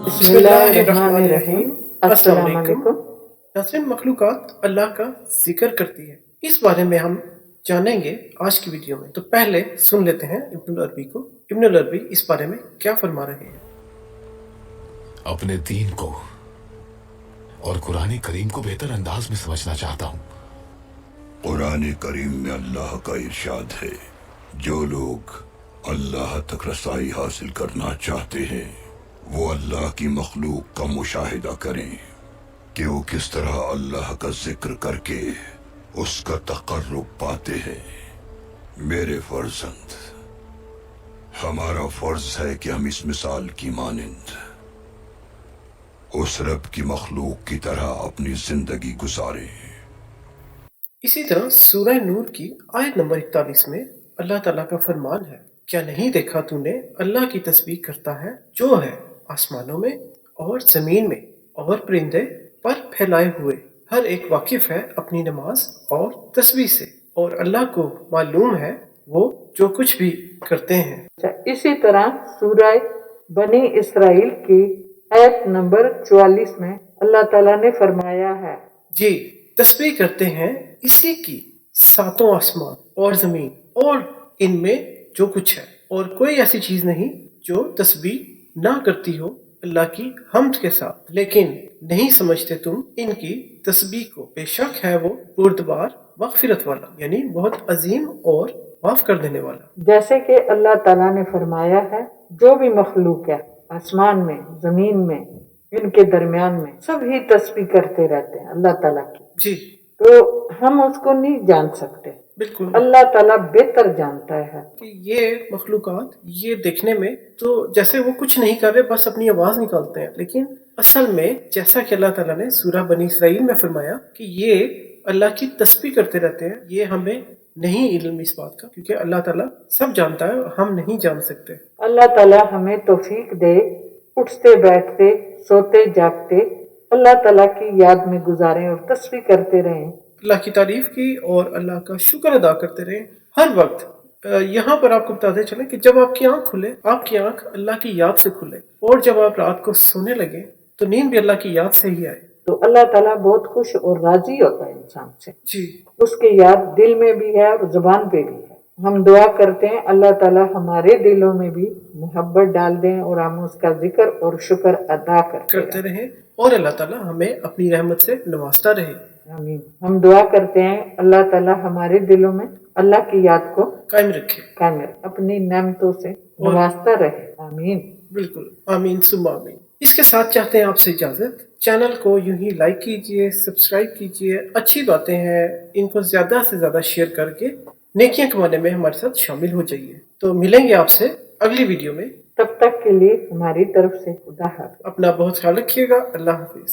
बिस्मिल्लाहिर्रहमानिर्रहीम। अस्सलाम वालेकुम। नाज़रीन, मखलूक़ात अल्लाह का जिक्र करती है, इस बारे में हम जानेंगे आज की वीडियो में। तो पहले सुन लेते हैं इब्नुल अरबी को। इब्नुल अरबी इस बारे में क्या फरमा रहे हैं। अपने दीन को और कुरान करीम को बेहतर अंदाज में समझना चाहता हूँ। कुरान करीम में अल्लाह का इरशाद है, जो लोग अल्लाह तक रसाई हासिल करना चाहते हैं वो अल्लाह की मखलूक का मुशाहिदा करें कि वो किस तरह अल्लाह का जिक्र करके उसका तकर्रुब पाते हैं। मेरे फर्जंद, हमारा फर्ज है कि हम इस मिसाल की मानिंद उस रब की मखलूक की तरह अपनी जिंदगी गुजारें। इसी तरह सूरह नूर की आयत नंबर 41 में अल्लाह ताला का फरमान है, क्या नहीं देखा तूने अल्लाह की तस्बीह करता है जो है आसमानों में और जमीन में और परिंदे पर फैलाए हुए, हर एक वाकिफ है अपनी नमाज और तस्बीह से, और अल्लाह को मालूम है वो जो कुछ भी करते हैं। इसी तरह सूरह बनी इसराइल की आयत नंबर 44 में अल्लाह ताला ने फरमाया है, जी तस्बीह करते हैं इसी की सातों आसमान और जमीन और इनमें जो कुछ है, और कोई ऐसी चीज नहीं जो तस्बीह ना करती हो अल्लाह की हम्द के साथ, लेकिन नहीं समझते तुम इनकी तस्बीह को। बेशक है वो बुर्दबार मगफिरत वाला, यानी बहुत अजीम और माफ कर देने वाला। जैसे कि अल्लाह ताला ने फरमाया है, जो भी मखलूक है आसमान में, जमीन में, इनके दरमियान में, सब ही तस्बीह करते रहते हैं अल्लाह ताला की। जी, तो हम उसको नहीं जान सकते, बिल्कुल अल्लाह ताला बेहतर जानता है। कि ये मखलूकात ये देखने में तो जैसे वो कुछ नहीं कर रहे, बस अपनी आवाज निकालते हैं, लेकिन असल में जैसा कि अल्लाह ताला ने सूरह बनी इसराइल में फरमाया कि ये अल्लाह की तस्बीह करते रहते हैं, ये हमें नहीं इल्म इस बात का, क्योंकि अल्लाह ताला सब जानता है, हम नहीं जान सकते। अल्लाह ताला हमें तौफीक दे, उठते बैठते सोते जागते अल्लाह ताला की याद में गुजारें और तस्बीह करते रहें, अल्लाह की तारीफ की और अल्लाह का शुक्र अदा करते रहें हर वक्त। यहाँ पर आपको बताते चले कि जब आपकी आंख खुले, आपकी आंख अल्लाह की याद से खुले, और जब आप रात को सोने लगे तो नींद भी अल्लाह की याद से ही आए। तो अल्लाह ताला बहुत खुश और राजी होता है इंसान से। जी, उसकी याद दिल में भी है और जुबान पे भी है। हम दुआ करते हैं अल्लाह ताला हमारे दिलों में भी मोहब्बत डाल दें और हम उसका जिक्र और शुक्र अदा करते रहें, और अल्लाह ताला हमें अपनी रहमत से नवाजता रहे। आमीन। हम दुआ करते हैं अल्लाह ताला हमारे दिलों में अल्लाह की याद को कायम रखे, अपनी नेमतों से नवाजता रहे। आमीन। बिल्कुल, आमीन सुम्मा आमीन। इसके साथ चाहते हैं आपसे इजाजत। चैनल को यूं ही लाइक कीजिए, सब्सक्राइब कीजिए, अच्छी बातें हैं इनको ज्यादा से ज्यादा शेयर करके नेकियां कमाने में हमारे साथ शामिल हो जाइए। तो मिलेंगे आपसे अगली वीडियो में, तब तक के लिए हमारी तरफ से खुदा हाफिज़। अपना बहुत ख्याल रखिएगा। अल्लाह हाफिज।